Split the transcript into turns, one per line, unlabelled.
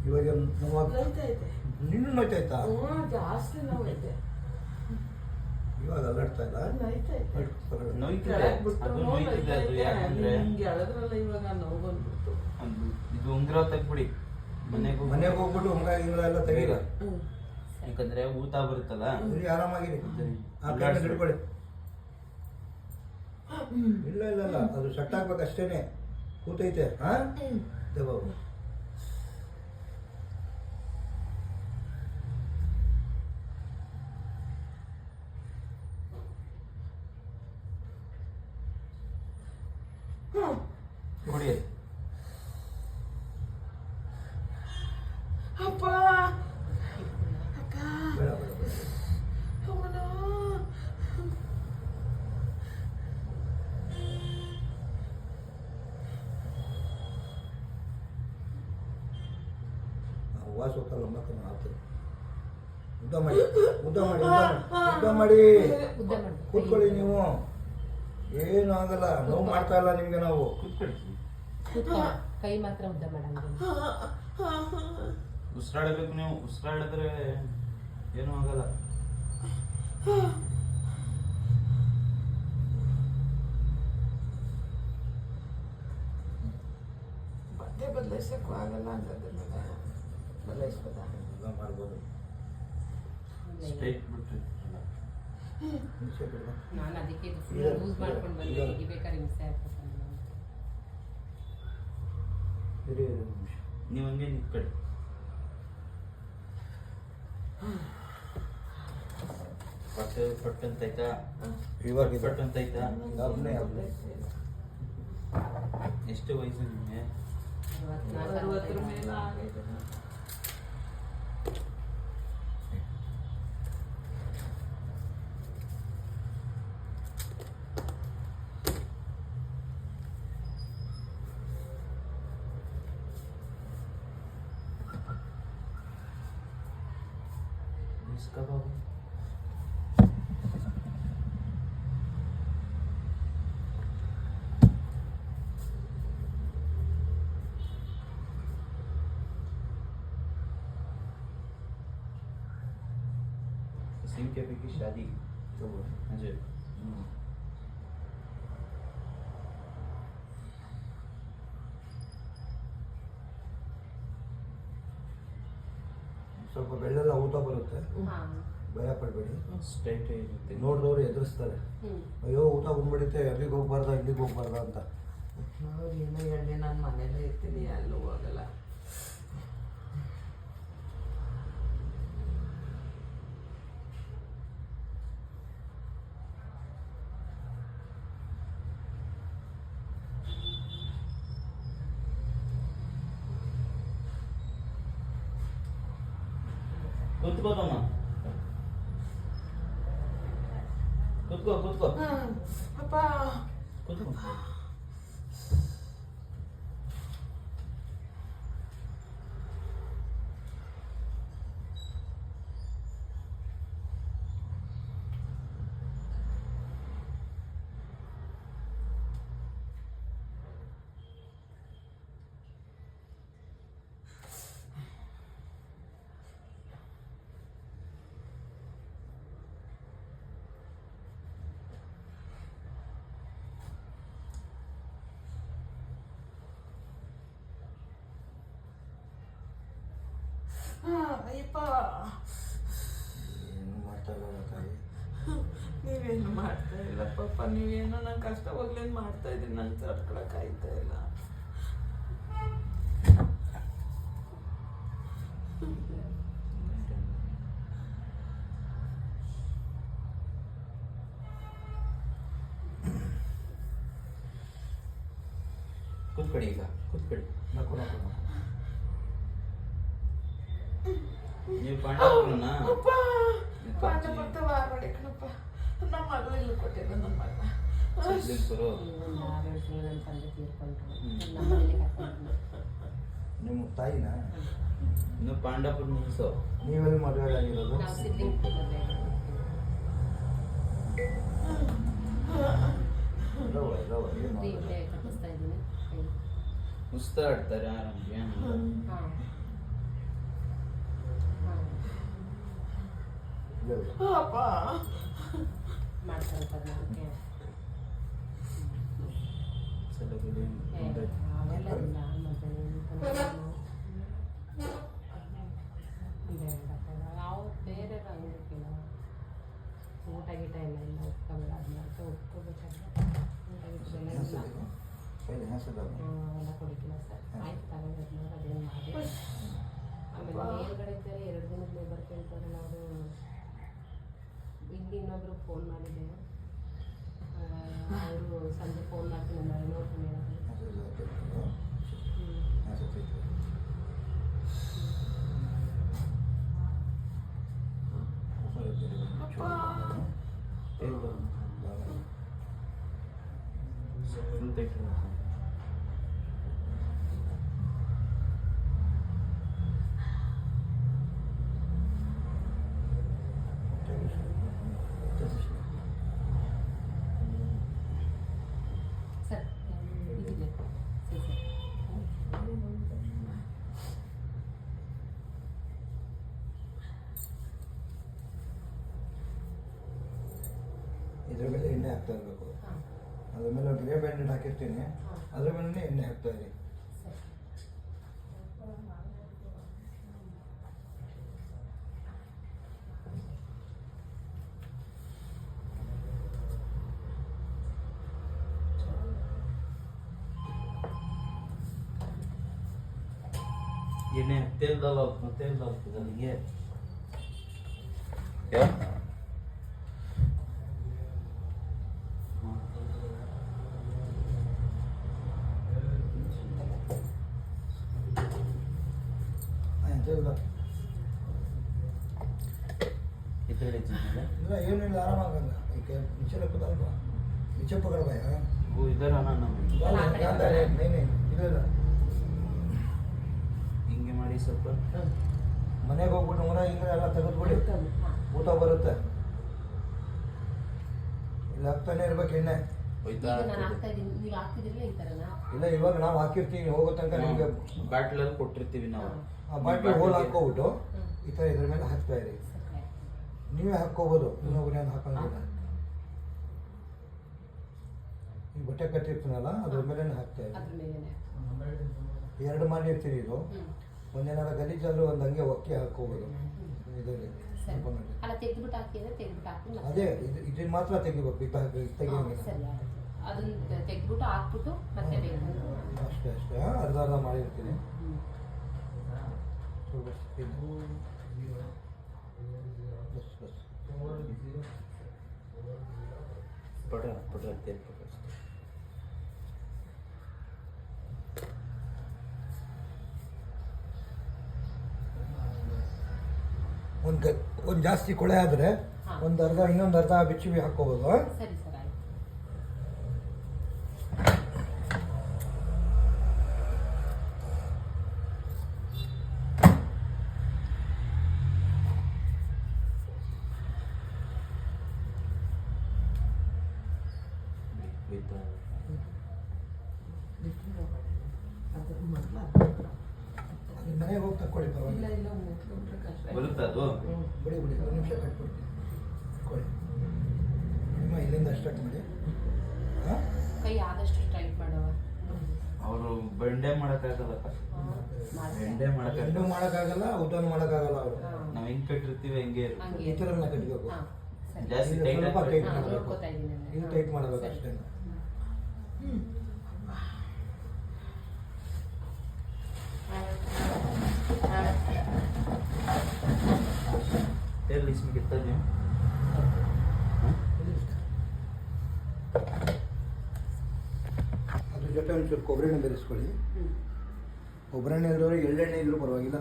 ಇವಾಗ
ನೋಯ್ತೈತೆ.
ನಿನ್ನೂ ನೋಯ್ತಾಯ್ತಾ?
ಜಾಸ್ತಿ ನೋವೈತೆ.
ಇವಾಗ ಅಲ್ಲಾಡ್ತಾ ಇಲ್ಲ?
ನೋಯ್ತೈತೆ.
ನೋಯ್ತಿದೆ ಅದು ನೋಯ್ತಿದೆ ಅದು ಯಾಕಂದ್ರೆ
ಹಿಂಗೆ ಎಳೆದ್ರಲ್ಲ ಇವಾಗ ನೋವು ಬಂದ್ಬಿಡ್ತು.
ಇದು ಉಂಗ್ರ ತೆಗ್ಬಿಡಿ
ಮನೆಗೆ ಹೋಗ್ಬಿಟ್ಟು ಉಂಗ್ರ ಗಿಂಗ್ರ ಎಲ್ಲ ತೆಗೀರ.
ಯಾಕಂದ್ರೆ ಊತ ಬರುತ್ತಲ್ಲ.
ಇಲ್ಲಿ ಆರಾಮಾಗಿರಿ. ಆ ಕಡೆ ಹಿಡ್ಕೊಳ್ಳಿ. ಇಲ್ಲ ಇಲ್ಲ ಇಲ್ಲ ಅದು ಸೆಟ್ ಆಗ್ಬೇಕು ಅಷ್ಟೇನೆ. ಕೂತೈತೆ. ಹಾ ಬಾಬು
ಕೊಡಿ.
ಅಪ್ಪ ಅಕ್ಕ
ಬೇಡ ಬೇಡ ಬೇಡ.
ಅವನ
ವಾಸ ಹೋಗಲ್ಲ ಮಕ್ಕಳು ಆಗ್ತದೆ. ಉದ್ದ ಮಾಡಿ ಉದ್ದ ಮಾಡಿ ಉದ್ದ ಮಾಡಿ ಕೂತ್ಕೊಳ್ಳಿ. ನೀವು ಏನು ಆಗಲ್ಲ. ನೋವು ಮಾಡ್ತಾ ಇಲ್ಲ ನಿಮ್ಗೆ. ನಾವು
ಕೂತ್ಕೊಳ್ಳಿ.
ಕೈ ಮಾತ್ರ ಉದ್ದ ಮಾಡಂಗಿಲ್ಲ.
ಉಸಿರಾಡಬೇಕು. ನೀವು ಉಸಿರಾಡಿದ್ರೆ ಏನೂ ಆಗಲ್ಲ.
ಬಟ್ಟೆ ಬದಲಾಯಿಸಕ್ಕೂ ಆಗಲ್ಲ ಅಂತಂದ್ರೆ ಬದಲಾಯಿಸ್ಬೋದ?
ಎಲ್ಲ ಮಾಡ್ಬೋದು.
ಸ್ಟ್ರೈಟ್ ಬಿಟ್ರಿ
ಹಿಂಸೆ ಬಿಡಲ್ಲ.
ನಾನು ಅದಕ್ಕೆ ಯೂಸ್ ಮಾಡ್ಕೊಂಡು ಬಂದೆ. ಈಗ ಬೇಕಾದ್ರೆ ಹಿಂಸೆ ಆಗ್ತದೆ.
ಇರಿ ಇರಿ ಒಂದು ನಿಮಿಷ.
ನೀವು ಹಂಗೆ ನಿಂತ್ಕೊಳ್ಳಿ. ಪಟ್ಟಂತಾಯ್ತಾ?
ಇವಾಗ
ಪಟ್ಟಂತಾಯ್ತಾ?
ಅದನ್ನೇ ಅದನ್ನೇ
ಎಷ್ಟು ವಯಸ್ಸು ನಿಮಗೆ?
60 ಮೇಲೆ ಆಗೈತೆ.
इसका बाबू सिंह के अभी की शादी
तो
अजय
ಸ್ವಲ್ಪ ಬೆಳ್ಳೆಲ್ಲ ಊಟ ಬರುತ್ತೆ. ಭಯ ಪಡಬೇಡಿ.
ಸ್ಟ್ರೈಟ್ ಇರುತ್ತೆ.
ನೋಡಿದವ್ರು ಎದುರಿಸ್ತಾರೆ. ಅಯ್ಯೋ ಊಟ ಬಂದ್ಬಿಡುತ್ತೆ, ಅಲ್ಲಿಗೆ ಹೋಗ್ಬಾರ್ದ ಇಲ್ಲಿಗೆ ಹೋಗ್ಬಾರ್ದ ಅಂತ.
ಅವ್ರು ಏನೋ ಹೇಳಿ ನಾನು ಮನೇಲೇ ಇರ್ತೀನಿ, ಎಲ್ಲೂ ಹೋಗಲ್ಲ.
ಕೂತ್ಕೋದಮ್ಮ. ಕೂತ್ಕೋ ಕೂತ್ಕೋ
ಅಪ್ಪ
ಕೂತ್ಕೋ.
ಅಯ್ಯಪ್ಪ
ಏನು ಮಾಡ್ತಾ ಇಲ್ಲ ತಾಯಿ.
ನೀವೇನು ಮಾಡ್ತಾ ಇಲ್ಲ ಪಾಪ. ನೀವೇನೋ ನಂಗೆ ಕಷ್ಟ ಹೋಗ್ಲೇನು ಮಾಡ್ತಾ ಇದ್ದೀನಿ. ನಂಗೆ ತಡ್ಕೊಳಕ್ ಆಯ್ತಾ ಇಲ್ಲ.
ಕೂತ್ಕೊಳ್ಳಿ. ಈಗ ಕೂತ್ಕೊಳ್ಳಿ.
ನಕ್ಕು ನಕ್ಕು ನಕ್ಕು.
ನೀವು ಪಾಂಡವರನ್ನ
ಅಪ್ಪ ಪಾಂಡಪುರ ವಾರಡೆ ಕಣಪ್ಪ. ನಮ್ಮ ಮಗಳು ಇಲ್ಲಿ ಕೊಟ್ಟಿದ್ದ ನನ್ನ ಮಗ.
ಸಿದ್ಲಿಂಗ್ಪುರು.
ಒಂದು 6 ತಿಂಗಳು ನನ್ನ ತಂದೆ ತೀರ್ಕೊಂಡ್ರು. ನಮ್ಮ ಮನೇಲಿ ಕರ್ಕೊಂಡು
ನಿಮ್ಮ ತಾಯಿನ
ಇನ್ನು ಪಾಂಡವಪುರ ಮುಗಿಸೋ.
ನೀವೆಲ್ಲಿ ಮದುವೆ ಆಗಿರೋದು?
ನಾವು ಸಿದ್ಲಿಂಗ್ಪುರ ಮದುವೆ ಇಲ್ಲೇ ಕಟ್ಟಿಸ್ತಾ ಇದ್ದೀನಿ.
ಮುಸ್ತಾ ಆಡ್ತಾರೆ ಆರಾಮ್ಗೆ.
ಹಾಂ
ಅಪ್ಪ
ಮಾಡ್ತಾರೆ ಅದಕ್ಕೆ
ಸಲಗಡೆ
ಅವೆಲ್ಲ ಇಲ್ಲ ಮತ್ತೆ ನಾವು ಬೇರೆ ಅಂಗಡಿಕಿಲ್ಲ ಊಟ ಗೀಟ ಎಲ್ಲ ಇಲ್ಲ ಒಪ್ಕೋಬೇಡ ಅದನ್ನ ಒಪ್ಕೋಬೇಕಾದ್ರೆ ಊಟ ಗೀಟ ಎಲ್ಲ ಇಲ್ಲ ಅವೆಲ್ಲ ಕೊಡಿಕಿಲ್ಲ ಸರ್ ಆಯ್ತು ತಗೊಂಡಿದ್ಮೇಲೆ ಅದೇನು ಮಾಡಿ ಆಮೇಲೆ ಮೇಲ್ಗಡೆ ಇದ್ದಾರೆ 2 ದಿನದ ಲೇಬರ್ ಕೇಳ್ತಾರಲ್ಲ ಅವರು ಇಲ್ಲಿ ಇನ್ನೊಬ್ರು ಫೋನ್ ಮಾಡಿದ್ದೆ ಅವರು ಸಂಜೆ ಫೋನ್ ಮಾಡ್ತೀನಿ ಅಂತಾರೆ ನೋಡ್ತೀನಿ ಸರ್ ಇದಿದೆ ಸರಿ ಸರ್
ಇದ್ರ ಮೇಲೆ ಎಣ್ಣೆ ಹಾಕ್ತಾ ಇರಬೇಕು.
ಹಾಂ
ಅದ್ರ ಮೇಲೆ ಒಂದು ಗ್ರೇ ಬ್ಯಾಂಡೆಡ್ ಹಾಕಿರ್ತೀನಿ, ಅದ್ರ ಮೇಲೆ ಎಣ್ಣೆ ಹಾಕ್ತಾ ಇರಿ.
ಸರಿ
ಎಣ್ಣೆ ತೇಲ್ದಲ್ಲ ತೇಲ್ದಲ್ಲಿಗೆ क्या
ಇಲ್ಲ ಏನಿಲ್ಲ, ಆರಾಮಾಗಲ್ಲ. ಈಗ नीचे रखो दाल नीचे पकड़ भाई. हाँ
वो इधर आना ना
ಇಲ್ಲ
ಹಿಂಗೆ ಮಾಡಿ ಸ್ವಲ್ಪ
ಮನೆಗೆ ಹೋಗ್ಬಿಟ್ಟು ಉಂಗ್ರ ಹಿಂಗ್ರ ಎಲ್ಲ ತೆಗೆದ್ಬಿಡಿ, ಊಟ ಬರುತ್ತೆ. ಇಲ್ಲಿ ಹಾಕ್ತಾನೆ ಇರ್ಬೇಕು ಎಣ್ಣೆ.
ಹೋಯ್ತಾ
ನಾನು ಹಾಕ್ತಾ ಇದ್ದೀನಿ, ನೀವು ಹಾಕ್ತಿದ್ರಲ್ಲ ಈ ಥರನಾ?
ಇಲ್ಲ ಇವಾಗ ನಾವು ಹಾಕಿರ್ತೀವಿ, ಹೋಗೋ ತನಕ ನಿಮಗೆ
ಬಾಟ್ಲಲ್ಲಿ ಕೊಟ್ಟಿರ್ತೀವಿ ನಾವು.
ಆ ಬಾಟ್ಲಿ ಹೋಲ್ ಹಾಕ್ಕೊಬಿಟ್ಟು ಈ ಥರ ಇದ್ರ ಮೇಲೆ ಹಾಕ್ತಾ ಇರಿ. ನೀವೇ ಹಾಕ್ಕೋಬೋದು, ಇನ್ನೊಬ್ಬನೇನು ಹಾಕೋಂಗಿಲ್ಲ. ಈ ಬಟ್ಟೆ ಕಟ್ಟಿರ್ತೀನಲ್ಲ ಅದ್ರ ಮೇಲೆ ಹಾಕ್ತಾ ಇರಿ.
ಅದ್ರ ಮೇಲೆನೆ
2 ಮಾಡಿರ್ತೀರಿ. ಇದು ಒಂದೇನಾರ ಗಲೀಜಾದ್ರೂ ಒಂದು ಹಂಗೆ ಒಕ್ಕಿ ಹಾಕ್ಕೋಬೋದು ಇದರಲ್ಲಿ. ಸ್ವಲ್ಪ ನೋಡಿ.
ಅಲ್ಲ ತೆಗೆದ್ಬಿಟ್ಟು ಹಾಕಿದ್ರೆ ತೆಗೆದ್ಬಿಟ್ಟು ಹಾಕ್ತೀನಿ ಮತ್ತೆ.
ಅದೇ ಇದನ್ನ ಮಾತ್ರ ತೆಗಿಬೇಕು, ತೆಗಿಯಂಗಿಲ್ಲ.
ಸರಿ ಆಯ್ತು. ಅದನ್ನ ತೆಗೆದ್ಬಿಟ್ಟು ಹಾಕ್ಬಿಟ್ಟು ಮತ್ತೆ ಬೇಕು
ಅಷ್ಟೇ ಅಷ್ಟೇ. ಅರ್ಧ ಮಾಡಿರ್ತೀನಿ. ಬಸ್ ಬಸ್
ಪಟ ಪಟ ತೇಲ್ ಪಟ
ಒಂದು ಜಾಸ್ತಿ ಕೊಳೆ ಆದರೆ ಒಂದು ಅರ್ಧ ಇನ್ನೊಂದು ಅರ್ಧ ಬಿಚ್ಚಿ ಹಾಕ್ಕೋಬೋದು.
ಸರಿ ಸರ್ ಆಯ್ತು.
ಮನೆಗೆ ಹೋಗಿ ತಕ್ಕೊಳ್ಳಿ, ಪರವಾಗಿಲ್ಲ.
ಬರುತ್ತಾ ಅದು?
ಬಿಡಿ ಬಿಡಿ, 1 ನಿಮಿಷ ಕಟ್ಬಿಡ್ತೀನಿ. ಕೊಡಿ ನಿಮ್ಮ ಇಲ್ಲಿಂದ ಸ್ಟಾರ್ಟ್ ಮಾಡಿ. ಹಾಂ
ಕೈ ಆದಷ್ಟು ಸ್ಟ್ರೈಟ್ ಮಾಡವ.
ಅವರು ಬೆಂಡೆ ಮಾಡೋಕ್ಕಾಗಲ್ಲ. ಬೆಂಡೆ
ಇನ್ನೂ
ಮಾಡೋಕ್ಕಾಗಲ್ಲ.
ಮಾಡೋಕ್ಕಾಗಲ್ಲ, ಊಟನೂ ಮಾಡೋಕ್ಕಾಗಲ್ಲ. ಅವರು
ನಾವು ಹೆಂಗೆ ಕಟ್ಟಿರ್ತೀವಿ ಹೆಂಗೆ ಇರುತ್ತೆ.
ಹಂಗೆ
ಈ ಥರನ ಕಟ್ಟಬೇಕು.
ಹಾಂ ಸರಿ.
ಜಾಸ್ತಿ
ಇದು
ಟೈಟ್
ಸ್ವಲ್ಪ ಟೈಟ್
ಹಾಂ
ಮಾಡಬೇಕು.
ನೋಡ್ಕೋತಾ ಇದ್ದೀನಿ ನಾನು.
ಇದು ಟೈಟ್ ಮಾಡಬೇಕು ಅಷ್ಟೇ.
तेल इसमें कितना दें?
ಅದ್ರ ಜೊತೆ ಒಂಚೂರು ಕೊಬ್ಬರಿ ಎಣ್ಣೆ ಬೆರೆಸ್ಕೊಳ್ಳಿ. ಕೊಬ್ಬರಿ ಎಣ್ಣೆ ಇದ್ರೂ ಎಳ್ಳೆಣ್ಣೆ ಇದ್ರೂ ಪರವಾಗಿಲ್ಲ.